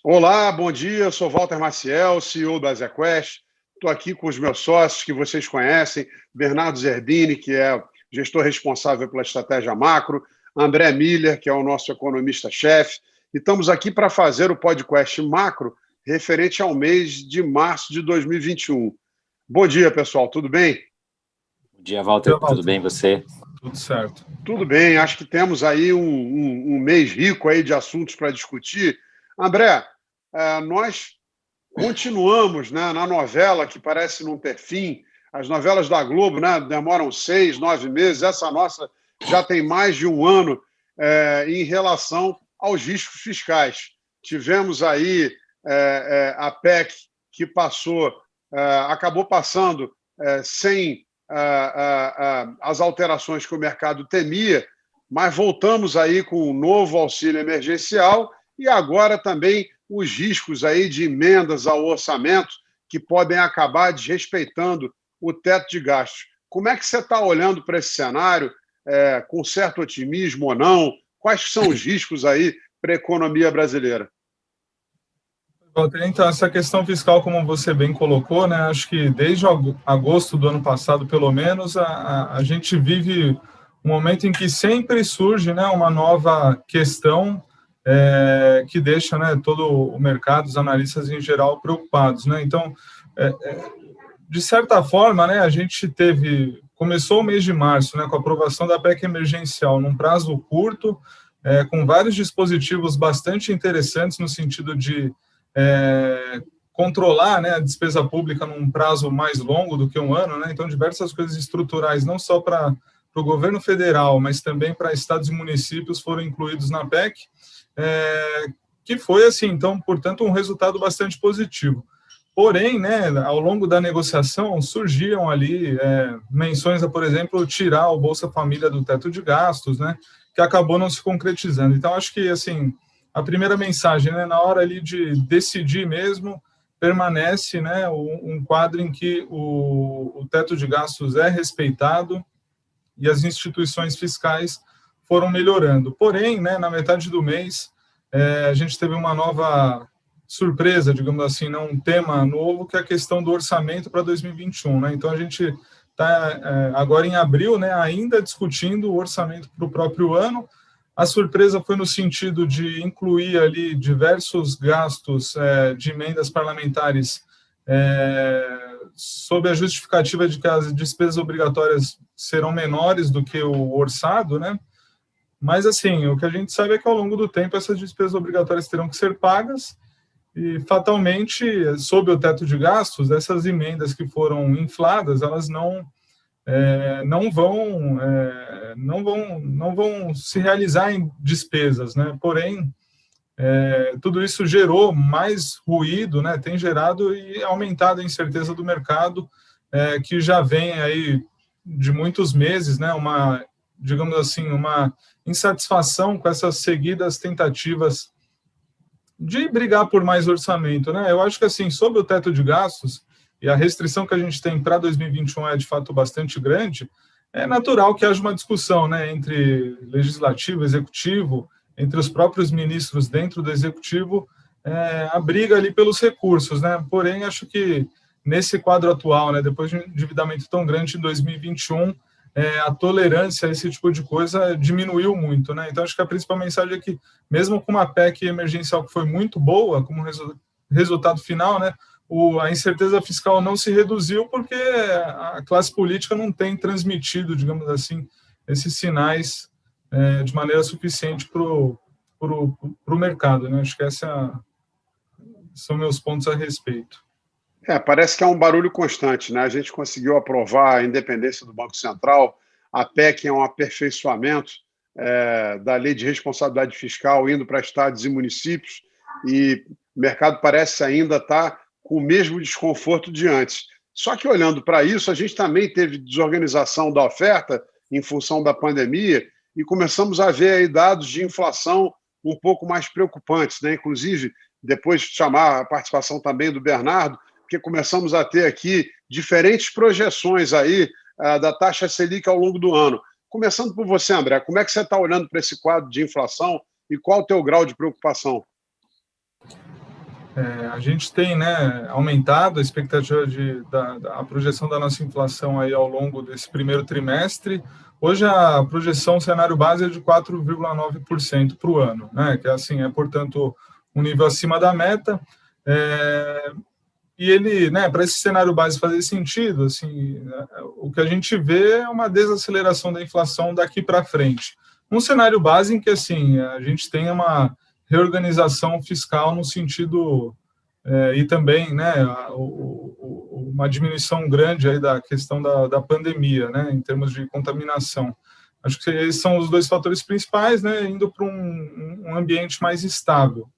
Olá, bom dia. Eu sou Walter Maciel, CEO da Azequest. Estou aqui com os meus sócios que vocês conhecem, Bernardo Zerbini, que é gestor responsável pela estratégia macro, André Miller, que é o nosso economista-chefe, e estamos aqui para fazer o podcast macro referente ao mês de março de 2021. Bom dia, pessoal, tudo bem? Bom dia, Walter. Tudo bem, você? Tudo certo. Tudo bem, acho que temos aí um mês rico aí de assuntos para discutir. André, nós continuamos, né, na novela que parece não ter fim. As novelas da Globo, né, demoram 6, 9 meses. Essa nossa já tem mais de um ano em relação aos riscos fiscais. Tivemos aí a PEC que acabou passando sem as alterações que o mercado temia, mas voltamos aí com um novo auxílio emergencial e agora também os riscos aí de emendas ao orçamento que podem acabar desrespeitando o teto de gastos. Como é que você está olhando para esse cenário, com certo otimismo ou não? Quais são os riscos aí para a economia brasileira? Então, essa questão fiscal, como você bem colocou, né, acho que desde agosto do ano passado, pelo menos, a gente vive um momento em que sempre surge, né, uma nova questão que deixa, né, todo o mercado, os analistas em geral, preocupados, né? Então, de certa forma, né, a gente começou o mês de março, né, com a aprovação da PEC emergencial num prazo curto, com vários dispositivos bastante interessantes no sentido de controlar, né, a despesa pública num prazo mais longo do que um ano, né? Então, diversas coisas estruturais, não só para o governo federal, mas também para estados e municípios foram incluídos na PEC, que foi, assim, então, portanto, um resultado bastante positivo. Porém, né, ao longo da negociação, surgiam ali menções a, por exemplo, tirar o Bolsa Família do teto de gastos, né, que acabou não se concretizando. Então, acho que, assim, a primeira mensagem, né, na hora ali de decidir mesmo, permanece, né, um quadro em que o teto de gastos é respeitado e as instituições fiscais foram melhorando. Porém, né, na metade do mês, a gente teve uma nova surpresa, digamos assim, né, um tema novo, que é a questão do orçamento para 2021. Né? Então, a gente está agora em abril, né, ainda discutindo o orçamento para o próprio ano. A surpresa foi no sentido de incluir ali diversos gastos de emendas parlamentares sob a justificativa de que as despesas obrigatórias serão menores do que o orçado, né? Mas, assim, o que a gente sabe é que, ao longo do tempo, essas despesas obrigatórias terão que ser pagas e, fatalmente, sob o teto de gastos, essas emendas que foram infladas, elas não vão se realizar em despesas, né? Porém, tudo isso gerou mais ruído, né? Tem gerado e aumentado a incerteza do mercado, que já vem aí de muitos meses, né? Digamos assim, uma insatisfação com essas seguidas tentativas de brigar por mais orçamento, né? Eu acho que, assim, sobre o teto de gastos e a restrição que a gente tem para 2021 é de fato bastante grande, é natural que haja uma discussão, né, entre legislativo, executivo, entre os próprios ministros dentro do executivo, a briga ali pelos recursos, né? Porém, acho que nesse quadro atual, né, depois de um endividamento tão grande em 2021, a tolerância a esse tipo de coisa diminuiu muito, né? Então, acho que a principal mensagem é que, mesmo com uma PEC emergencial que foi muito boa, como resultado final, né, a incerteza fiscal não se reduziu porque a classe política não tem transmitido, digamos assim, esses sinais de maneira suficiente para o mercado, né? Acho que são meus pontos a respeito. Parece que é um barulho constante, né? A gente conseguiu aprovar a independência do Banco Central, a PEC é um aperfeiçoamento da Lei de Responsabilidade Fiscal indo para estados e municípios, e o mercado parece ainda estar com o mesmo desconforto de antes. Só que, olhando para isso, a gente também teve desorganização da oferta em função da pandemia e começamos a ver aí dados de inflação um pouco mais preocupantes, né? Inclusive, depois de chamar a participação também do Bernardo, porque começamos a ter aqui diferentes projeções aí da taxa Selic ao longo do ano. Começando por você, André, como é que você está olhando para esse quadro de inflação e qual o teu grau de preocupação? A gente tem, né, aumentado a expectativa a projeção da nossa inflação aí ao longo desse primeiro trimestre. Hoje a projeção cenário base é de 4,9% para o ano, né, que assim, portanto, um nível acima da meta. E ele, né, para esse cenário base fazer sentido, assim, o que a gente vê é uma desaceleração da inflação daqui para frente. Um cenário base em que, assim, a gente tem uma reorganização fiscal no sentido e também, né, uma diminuição grande aí da questão da pandemia, né, em termos de contaminação. Acho que esses são os dois fatores principais, né, indo para um ambiente mais estável,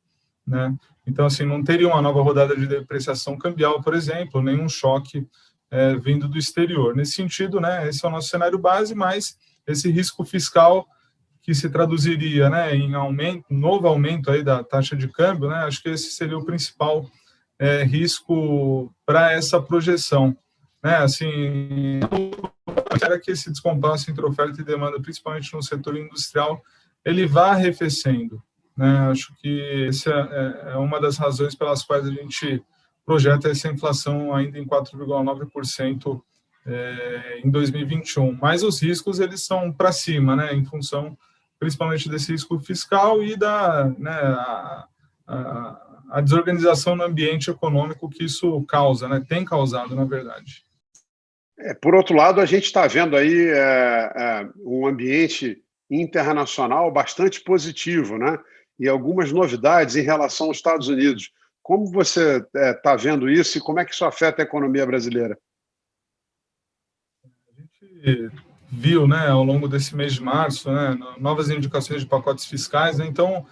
né. Então, assim, não teria uma nova rodada de depreciação cambial, por exemplo, nenhum choque vindo do exterior. Nesse sentido, né, esse é o nosso cenário base, mas esse risco fiscal que se traduziria, né, em novo aumento aí da taxa de câmbio, né, acho que esse seria o principal risco para essa projeção, né, assim, era que esse descompasso entre oferta e demanda, principalmente no setor industrial, ele vá arrefecendo, né, acho que essa é uma das razões pelas quais a gente projeta essa inflação ainda em 4,9% em 2021, mas os riscos eles são para cima, né, em função principalmente desse risco fiscal e a desorganização no ambiente econômico que isso causa, né? Tem causado, na verdade. Por outro lado, a gente está vendo aí um ambiente internacional bastante positivo, né? E algumas novidades em relação aos Estados Unidos. Como você está vendo isso e como é que isso afeta a economia brasileira? A gente viu, né, ao longo desse mês de março, né, novas indicações de pacotes fiscais, né, então,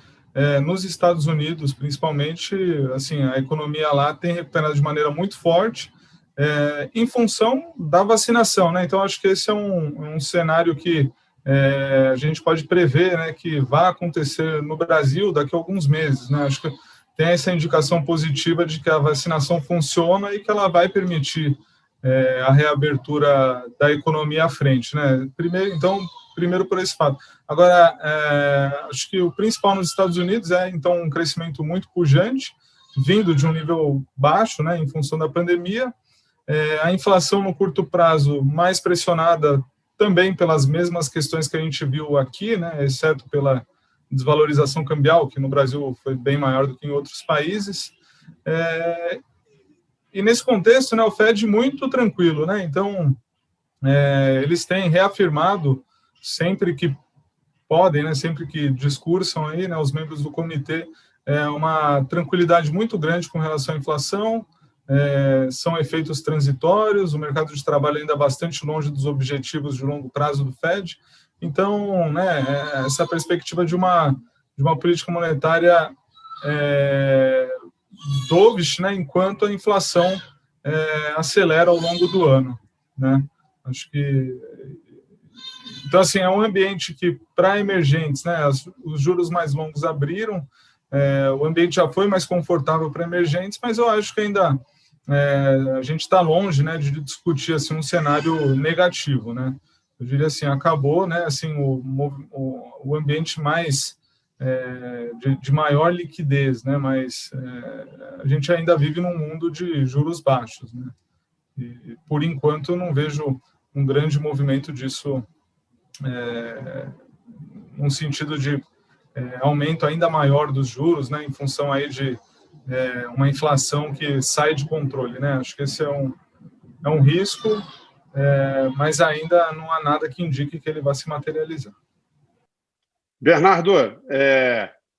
nos Estados Unidos, principalmente, assim, a economia lá tem recuperado de maneira muito forte, em função da vacinação, né, então acho que esse é um cenário que a gente pode prever, né, que vai acontecer no Brasil daqui a alguns meses, né, acho que tem essa indicação positiva de que a vacinação funciona e que ela vai permitir a reabertura da economia à frente, né? Primeiro por esse fato. Agora, acho que o principal nos Estados Unidos então, um crescimento muito pujante, vindo de um nível baixo, né, em função da pandemia, a inflação no curto prazo mais pressionada também pelas mesmas questões que a gente viu aqui, né, exceto pela desvalorização cambial, que no Brasil foi bem maior do que em outros países, e nesse contexto, né, o Fed muito tranquilo, né? Então, eles têm reafirmado sempre que podem, né, sempre que discursam aí, né, os membros do comitê, uma tranquilidade muito grande com relação à inflação, são efeitos transitórios, o mercado de trabalho ainda bastante longe dos objetivos de longo prazo do Fed. Então, né, essa perspectiva de uma política monetária dovish, né, enquanto a inflação acelera ao longo do ano, né? Acho que então, assim, é um ambiente que para emergentes, né, os juros mais longos abriram, o ambiente já foi mais confortável para emergentes, mas eu acho que ainda a gente está longe, né, de discutir assim um cenário negativo, né? Eu diria assim, acabou, né, assim o ambiente mais de maior liquidez, né? Mas a gente ainda vive num mundo de juros baixos, né? E por enquanto eu não vejo um grande movimento disso num sentido de aumento ainda maior dos juros, né? Em função aí de uma inflação que sai de controle, né? Acho que esse é um risco, mas ainda não há nada que indique que ele vai se materializar. Bernardo,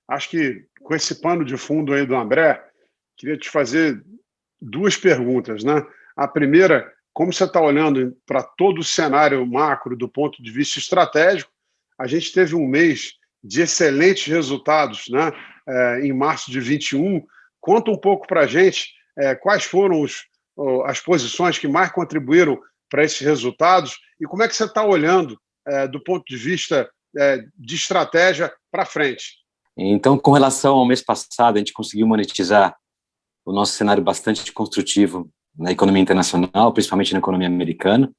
acho que com esse pano de fundo aí do André, queria te fazer duas perguntas, né? A primeira, como você está olhando para todo o cenário macro do ponto de vista estratégico, a gente teve um mês de excelentes resultados, né? Em março de 21. Conta um pouco para a gente quais foram as posições que mais contribuíram para esses resultados e como é que você está olhando do ponto de vista de estratégia para frente. Então, com relação ao mês passado, a gente conseguiu monetizar o nosso cenário bastante construtivo na economia internacional, principalmente na economia americana.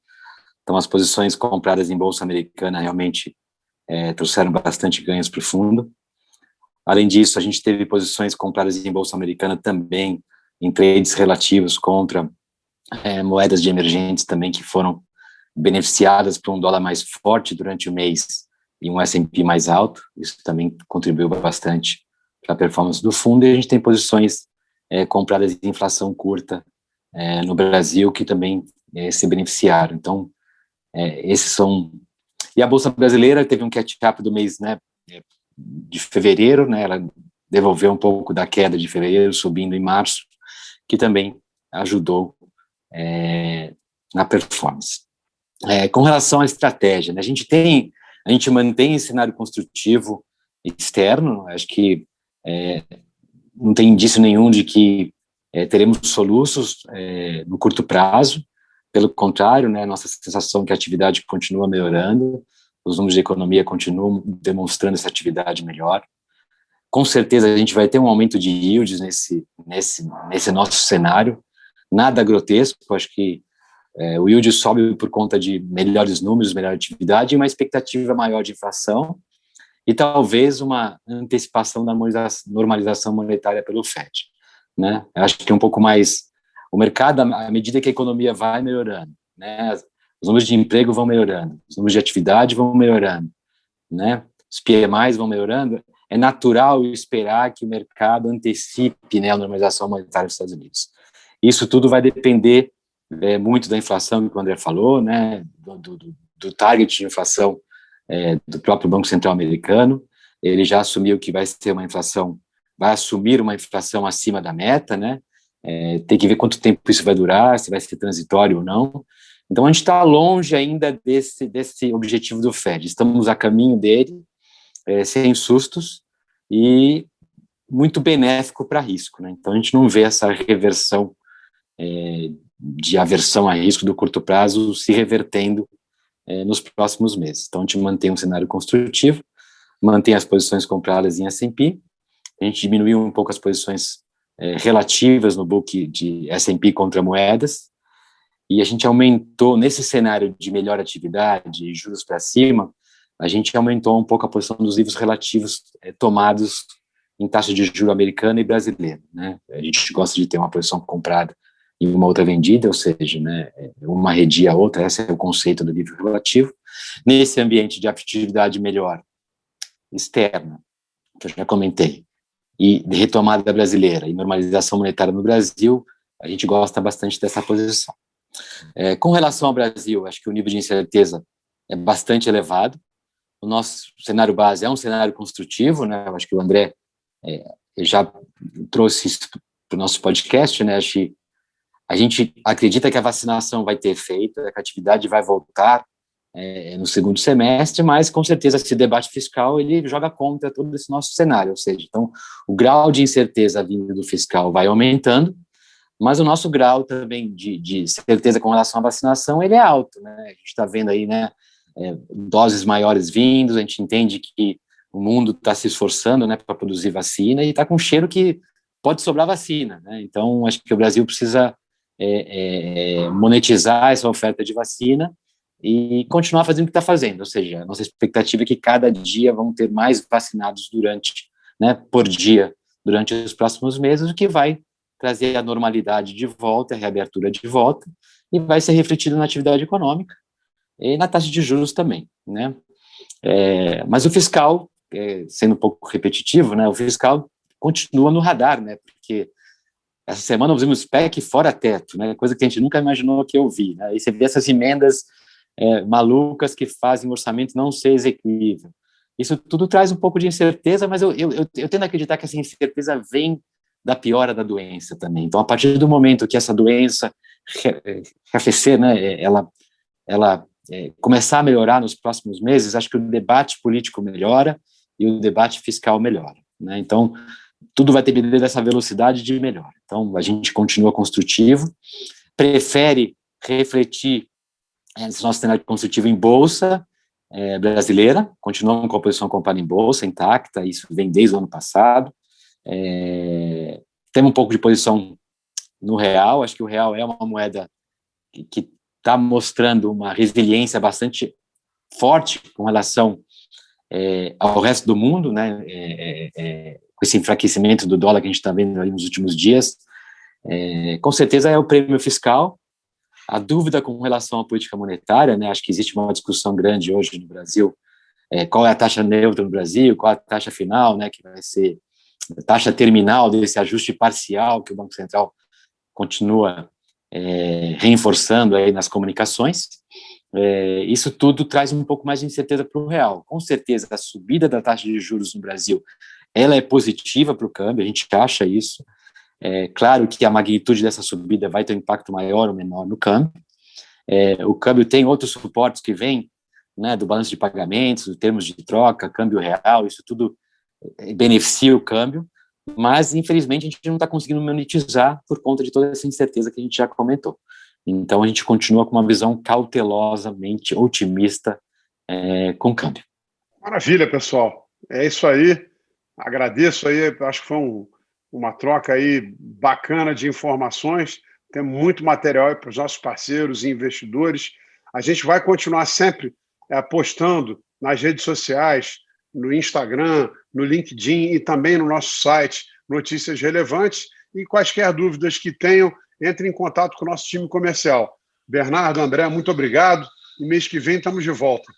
Então, as posições compradas em bolsa americana realmente trouxeram bastante ganhos para o fundo. Além disso, a gente teve posições compradas em bolsa americana também, em trades relativos contra moedas de emergentes também que foram beneficiadas por um dólar mais forte durante o mês e um S&P mais alto. Isso também contribuiu bastante para a performance do fundo. E a gente tem posições compradas em inflação curta no Brasil que também se beneficiaram. Então, esses são... E a Bolsa Brasileira teve um catch-up do mês, né, de fevereiro, né, ela devolveu um pouco da queda de fevereiro, subindo em março, que também ajudou na performance. Com relação à estratégia, né, a gente mantém esse cenário construtivo externo, acho que não tem indício nenhum de que teremos soluços no curto prazo. Pelo contrário, né, nossa sensação é que a atividade continua melhorando, os números de economia continuam demonstrando essa atividade melhor. Com certeza a gente vai ter um aumento de yields nesse nosso cenário, nada grotesco, acho que o yield sobe por conta de melhores números, melhor atividade e uma expectativa maior de inflação e talvez uma antecipação da normalização monetária pelo FED, né? Eu acho que um pouco mais o mercado, à medida que a economia vai melhorando, né? Os números de emprego vão melhorando, os números de atividade vão melhorando, né? Os PMIs vão melhorando, é natural esperar que o mercado antecipe, né, a normalização monetária dos Estados Unidos. Isso tudo vai depender muito da inflação que o André falou, né, do target de inflação do próprio Banco Central americano. Ele já assumiu que vai assumir uma inflação acima da meta, né? Tem que ver quanto tempo isso vai durar, se vai ser transitório ou não. Então, a gente está longe ainda desse objetivo do FED. Estamos a caminho dele, sem sustos, e muito benéfico para risco, né? Então, a gente não vê essa reversão de aversão a risco do curto prazo se revertendo nos próximos meses. Então, a gente mantém um cenário construtivo, mantém as posições compradas em S&P, a gente diminuiu um pouco as posições relativas no book de S&P contra moedas, e a gente aumentou, nesse cenário de melhor atividade e juros para cima, a gente aumentou um pouco a posição dos livros relativos tomados em taxa de juro americana e brasileira, né? A gente gosta de ter uma posição comprada e uma outra vendida, ou seja, né, uma redia a outra, esse é o conceito do livro relativo. Nesse ambiente de atividade melhor externa, que eu já comentei, e de retomada brasileira e normalização monetária no Brasil, a gente gosta bastante dessa posição. Com relação ao Brasil, acho que o nível de incerteza é bastante elevado. O nosso cenário base é um cenário construtivo, né? Eu acho que o André já trouxe isso para o nosso podcast, né? Acho que a gente acredita que a vacinação vai ter efeito, que a atividade vai voltar no segundo semestre, mas com certeza esse debate fiscal ele joga contra todo esse nosso cenário, ou seja, então o grau de incerteza vindo do fiscal vai aumentando, mas o nosso grau também de certeza com relação à vacinação ele é alto, né? A gente está vendo aí, né, doses maiores vindos, a gente entende que o mundo está se esforçando, né, para produzir vacina e está com cheiro que pode sobrar vacina, né? Então acho que o Brasil precisa monetizar essa oferta de vacina e continuar fazendo o que está fazendo, ou seja, a nossa expectativa é que cada dia vão ter mais vacinados por dia, durante os próximos meses, o que vai trazer a normalidade de volta, a reabertura de volta, e vai ser refletido na atividade econômica e na taxa de juros também, né? Mas o fiscal, sendo um pouco repetitivo, né, o fiscal continua no radar, né, porque essa semana nós vimos PEC fora teto, né, coisa que a gente nunca imaginou que eu vi, né, e você vê essas emendas malucas que fazem o orçamento não ser execuível. Isso tudo traz um pouco de incerteza, mas eu tendo a acreditar que essa incerteza vem da piora da doença também. Então, a partir do momento que essa doença arrefecer, né, ela começar a melhorar nos próximos meses, acho que o debate político melhora e o debate fiscal melhora, né? Então, tudo vai depender dessa velocidade de melhora. Então, a gente continua construtivo, prefere refletir esse nosso cenário construtivo em bolsa brasileira, continuamos com a posição comprada em bolsa intacta, isso vem desde o ano passado. Temos um pouco de posição no real, acho que o real é uma moeda que está mostrando uma resiliência bastante forte com relação ao resto do mundo, né, com esse enfraquecimento do dólar que a gente está vendo aí nos últimos dias, com certeza é o prêmio fiscal. A dúvida com relação à política monetária, né, acho que existe uma discussão grande hoje no Brasil, qual é a taxa neutra no Brasil, qual é a taxa final, né, que vai ser a taxa terminal desse ajuste parcial que o Banco Central continua reforçando aí nas comunicações. Isso tudo traz um pouco mais de incerteza para o real. Com certeza, a subida da taxa de juros no Brasil, ela é positiva para o câmbio, a gente acha isso. Claro que a magnitude dessa subida vai ter um impacto maior ou menor no câmbio. O câmbio tem outros suportes que vêm, né, do balanço de pagamentos, dos termos de troca, câmbio real, isso tudo beneficia o câmbio, mas, infelizmente, a gente não está conseguindo monetizar por conta de toda essa incerteza que a gente já comentou. Então, a gente continua com uma visão cautelosamente otimista com o câmbio. Maravilha, pessoal. É isso aí. Agradeço aí, acho que foi uma troca aí bacana de informações. Tem muito material aí para os nossos parceiros e investidores. A gente vai continuar sempre postando nas redes sociais, no Instagram, no LinkedIn e também no nosso site notícias relevantes, e quaisquer dúvidas que tenham, entre em contato com o nosso time comercial. Bernardo, André, muito obrigado, e mês que vem estamos de volta.